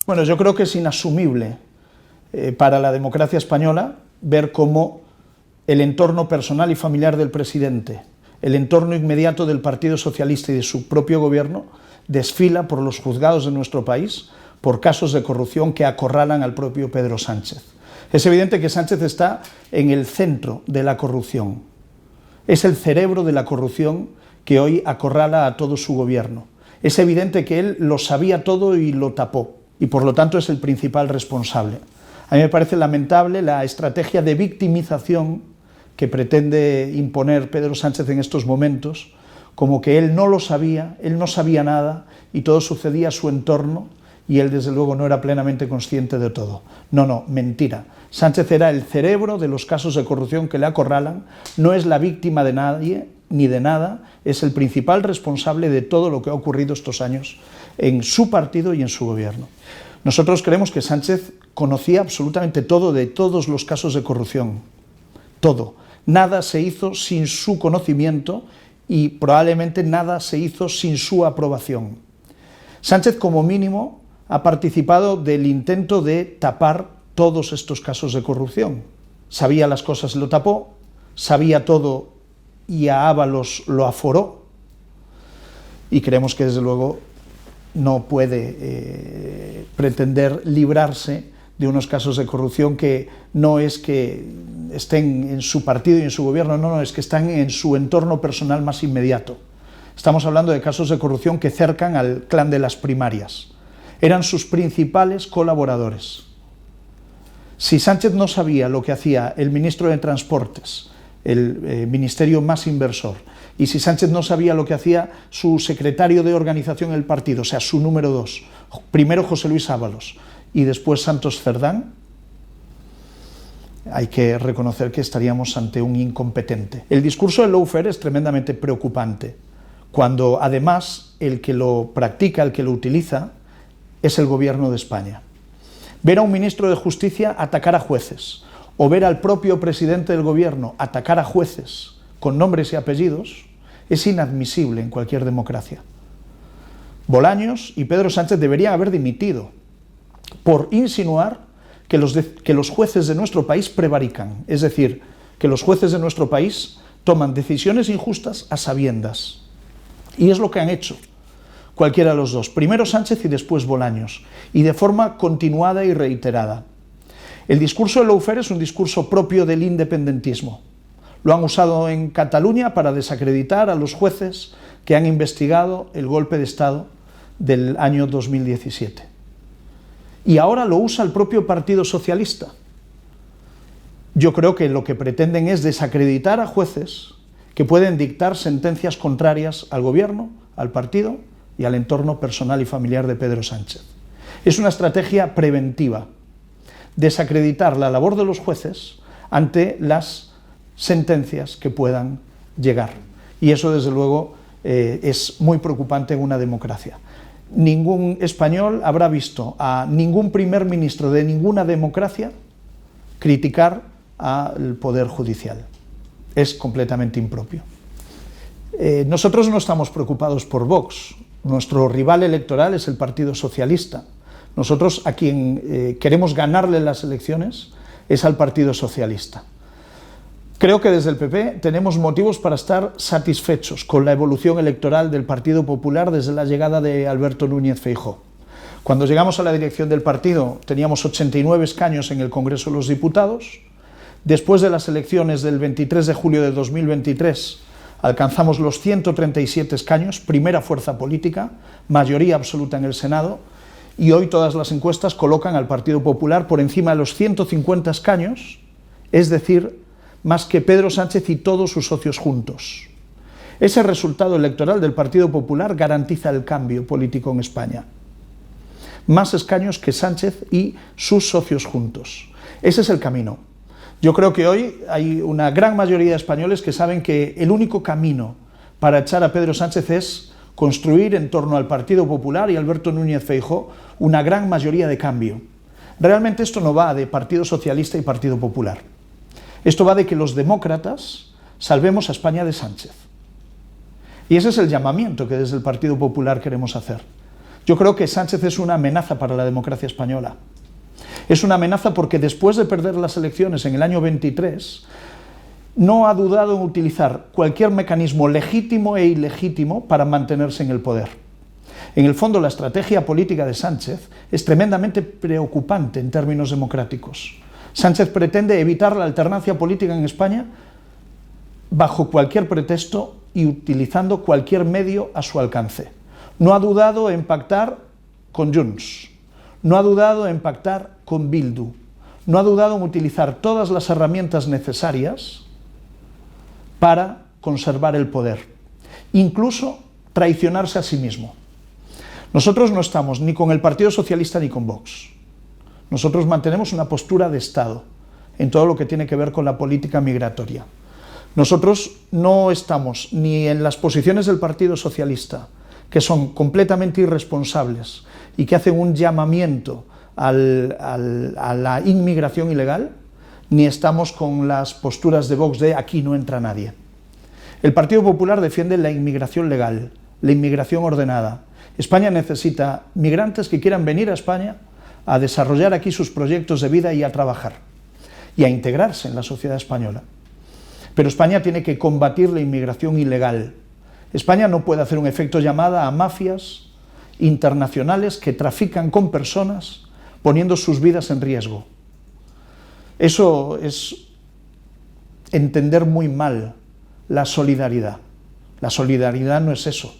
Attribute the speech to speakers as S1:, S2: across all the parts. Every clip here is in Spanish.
S1: Bueno, yo creo que es inasumible para la democracia española ver cómo el entorno personal y familiar del presidente, el entorno inmediato del Partido Socialista y de su propio gobierno desfila por los juzgados de nuestro país por casos de corrupción que acorralan al propio Pedro Sánchez. Es evidente que Sánchez está en el centro de la corrupción. Es el cerebro de la corrupción que hoy acorrala a todo su gobierno. Es evidente que él lo sabía todo y lo tapó, y por lo tanto es el principal responsable. A mí me parece lamentable la estrategia de victimización que pretende imponer Pedro Sánchez en estos momentos, como que él no lo sabía, él no sabía nada y todo sucedía a su entorno y él desde luego no era plenamente consciente de todo. No, mentira. Sánchez era el cerebro de los casos de corrupción que le acorralan, no es la víctima de nadie ni de nada, es el principal responsable de todo lo que ha ocurrido estos años en su partido y en su gobierno. Nosotros creemos que Sánchez conocía absolutamente todo de todos los casos de corrupción, todo. Nada se hizo sin su conocimiento y probablemente nada se hizo sin su aprobación. Sánchez, como mínimo, ha participado del intento de tapar todos estos casos de corrupción. Sabía las cosas y lo tapó, sabía todo y a Ábalos lo aforó, y creemos que desde luego no puede pretender librarse de unos casos de corrupción que no es que estén en su partido y en su gobierno, no, es que están en su entorno personal más inmediato. Estamos hablando de casos de corrupción que cercan al clan de las primarias. Eran sus principales colaboradores. Si Sánchez no sabía lo que hacía el ministro de Transportes, el ministerio más inversor, y si Sánchez no sabía lo que hacía su secretario de organización del partido, o sea, su número 2, primero José Luis Ábalos y después Santos Cerdán, hay que reconocer que estaríamos ante un incompetente. El discurso del lawfare es tremendamente preocupante, cuando además el que lo practica, el que lo utiliza, es el gobierno de España. Ver a un ministro de Justicia atacar a jueces, o ver al propio presidente del gobierno atacar a jueces con nombres y apellidos, es inadmisible en cualquier democracia. Bolaños y Pedro Sánchez deberían haber dimitido por insinuar que los jueces de nuestro país prevarican, es decir, que los jueces de nuestro país toman decisiones injustas a sabiendas. Y es lo que han hecho cualquiera de los dos, primero Sánchez y después Bolaños, y de forma continuada y reiterada. El discurso del lawfare es un discurso propio del independentismo. Lo han usado en Cataluña para desacreditar a los jueces que han investigado el golpe de Estado del año 2017. Y ahora lo usa el propio Partido Socialista. Yo creo que lo que pretenden es desacreditar a jueces que pueden dictar sentencias contrarias al gobierno, al partido y al entorno personal y familiar de Pedro Sánchez. Es una estrategia preventiva, desacreditar la labor de los jueces ante las sentencias que puedan llegar. Y eso, desde luego, es muy preocupante en una democracia. Ningún español habrá visto a ningún primer ministro de ninguna democracia criticar al Poder Judicial. Es completamente impropio. Nosotros no estamos preocupados por Vox. Nuestro rival electoral es el Partido Socialista. Nosotros a quien queremos ganarle las elecciones es al Partido Socialista. Creo que desde el PP tenemos motivos para estar satisfechos con la evolución electoral del Partido Popular desde la llegada de Alberto Núñez Feijóo. Cuando llegamos a la dirección del partido teníamos 89 escaños en el Congreso de los Diputados. Después de las elecciones del 23 de julio de 2023 alcanzamos los 137 escaños, primera fuerza política, mayoría absoluta en el Senado, y hoy todas las encuestas colocan al Partido Popular por encima de los 150 escaños, es decir, más que Pedro Sánchez y todos sus socios juntos. Ese resultado electoral del Partido Popular garantiza el cambio político en España. Más escaños que Sánchez y sus socios juntos. Ese es el camino. Yo creo que hoy hay una gran mayoría de españoles que saben que el único camino para echar a Pedro Sánchez es construir en torno al Partido Popular y Alberto Núñez Feijóo una gran mayoría de cambio. Realmente esto no va de Partido Socialista y Partido Popular. Esto va de que los demócratas salvemos a España de Sánchez. Y ese es el llamamiento que desde el Partido Popular queremos hacer. Yo creo que Sánchez es una amenaza para la democracia española. Es una amenaza porque después de perder las elecciones en el año 23, no ha dudado en utilizar cualquier mecanismo legítimo e ilegítimo para mantenerse en el poder. En el fondo, la estrategia política de Sánchez es tremendamente preocupante en términos democráticos. Sánchez pretende evitar la alternancia política en España bajo cualquier pretexto y utilizando cualquier medio a su alcance. No ha dudado en pactar con Junts, no ha dudado en pactar con Bildu, no ha dudado en utilizar todas las herramientas necesarias para conservar el poder, incluso traicionarse a sí mismo. Nosotros no estamos ni con el Partido Socialista ni con Vox. Nosotros mantenemos una postura de Estado en todo lo que tiene que ver con la política migratoria. Nosotros no estamos ni en las posiciones del Partido Socialista, que son completamente irresponsables y que hacen un llamamiento a la inmigración ilegal, ni estamos con las posturas de Vox de aquí no entra nadie. El Partido Popular defiende la inmigración legal, la inmigración ordenada. España necesita migrantes que quieran venir a España a desarrollar aquí sus proyectos de vida y a trabajar y a integrarse en la sociedad española. Pero España tiene que combatir la inmigración ilegal. España no puede hacer un efecto llamada a mafias internacionales que trafican con personas poniendo sus vidas en riesgo. Eso es entender muy mal la solidaridad. La solidaridad no es eso,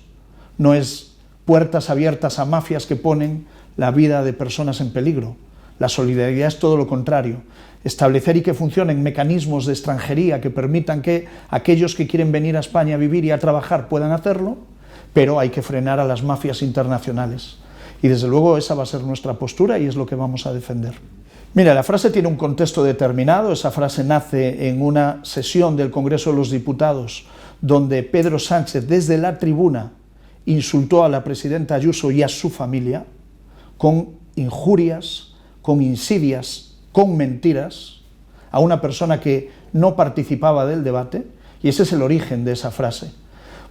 S1: no es puertas abiertas a mafias que ponen la vida de personas en peligro. La solidaridad es todo lo contrario, establecer y que funcionen mecanismos de extranjería que permitan que aquellos que quieren venir a España a vivir y a trabajar puedan hacerlo, pero hay que frenar a las mafias internacionales. Y desde luego esa va a ser nuestra postura y es lo que vamos a defender. Mira, la frase tiene un contexto determinado, esa frase nace en una sesión del Congreso de los Diputados donde Pedro Sánchez desde la tribuna insultó a la presidenta Ayuso y a su familia con injurias, con insidias, con mentiras, a una persona que no participaba del debate, y ese es el origen de esa frase.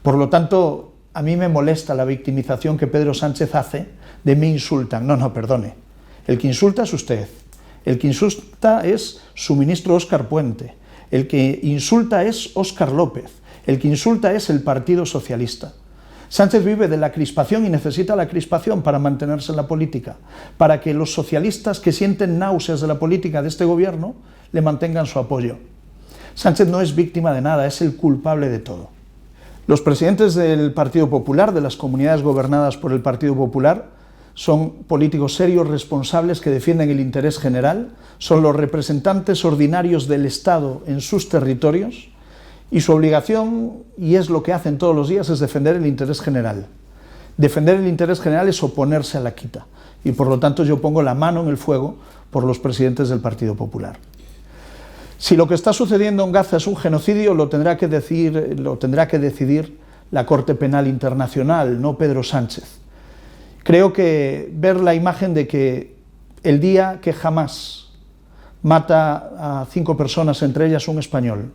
S1: Por lo tanto, a mí me molesta la victimización que Pedro Sánchez hace de me insultan. No, perdone, el que insulta es usted, el que insulta es su ministro Óscar Puente, el que insulta es Óscar López, el que insulta es el Partido Socialista. Sánchez vive de la crispación y necesita la crispación para mantenerse en la política, para que los socialistas que sienten náuseas de la política de este gobierno le mantengan su apoyo. Sánchez no es víctima de nada, es el culpable de todo. Los presidentes del Partido Popular, de las comunidades gobernadas por el Partido Popular, son políticos serios, responsables, que defienden el interés general, son los representantes ordinarios del Estado en sus territorios, y su obligación, y es lo que hacen todos los días, es defender el interés general. Defender el interés general es oponerse a la quita, y por lo tanto yo pongo la mano en el fuego por los presidentes del Partido Popular. Si lo que está sucediendo en Gaza es un genocidio, lo tendrá que decidir la Corte Penal Internacional, no Pedro Sánchez. Creo que ver la imagen de que el día que Hamás mata a 5 personas, entre ellas un español,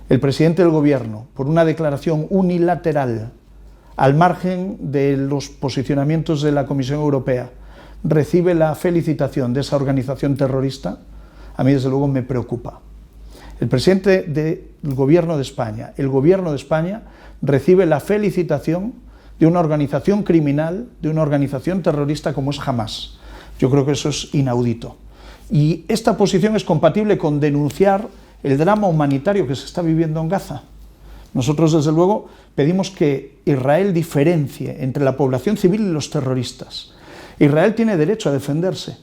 S1: el presidente del gobierno, por una declaración unilateral, al margen de los posicionamientos de la Comisión Europea, recibe la felicitación de esa organización terrorista, a mí desde luego me preocupa. El presidente del gobierno de España, el gobierno de España, recibe la felicitación de una organización criminal, de una organización terrorista como es Hamás. Yo creo que eso es inaudito. Y esta posición es compatible con denunciar el drama humanitario que se está viviendo en Gaza. Nosotros, desde luego, pedimos que Israel diferencie entre la población civil y los terroristas. Israel tiene derecho a defenderse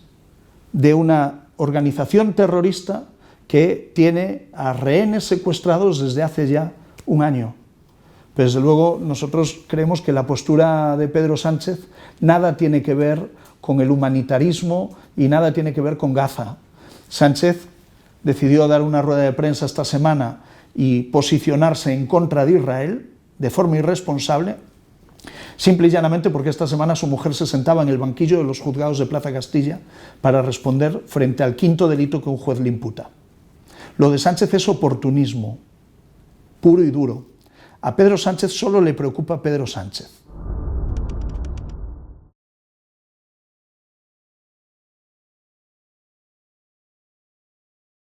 S1: de una organización terrorista que tiene a rehenes secuestrados desde hace ya un año. Pero desde luego nosotros creemos que la postura de Pedro Sánchez nada tiene que ver con el humanitarismo y nada tiene que ver con Gaza. Sánchez decidió dar una rueda de prensa esta semana y posicionarse en contra de Israel de forma irresponsable, simple y llanamente porque esta semana su mujer se sentaba en el banquillo de los juzgados de Plaza Castilla para responder frente al 5º delito que un juez le imputa. Lo de Sánchez es oportunismo, puro y duro. A Pedro Sánchez solo le preocupa Pedro Sánchez.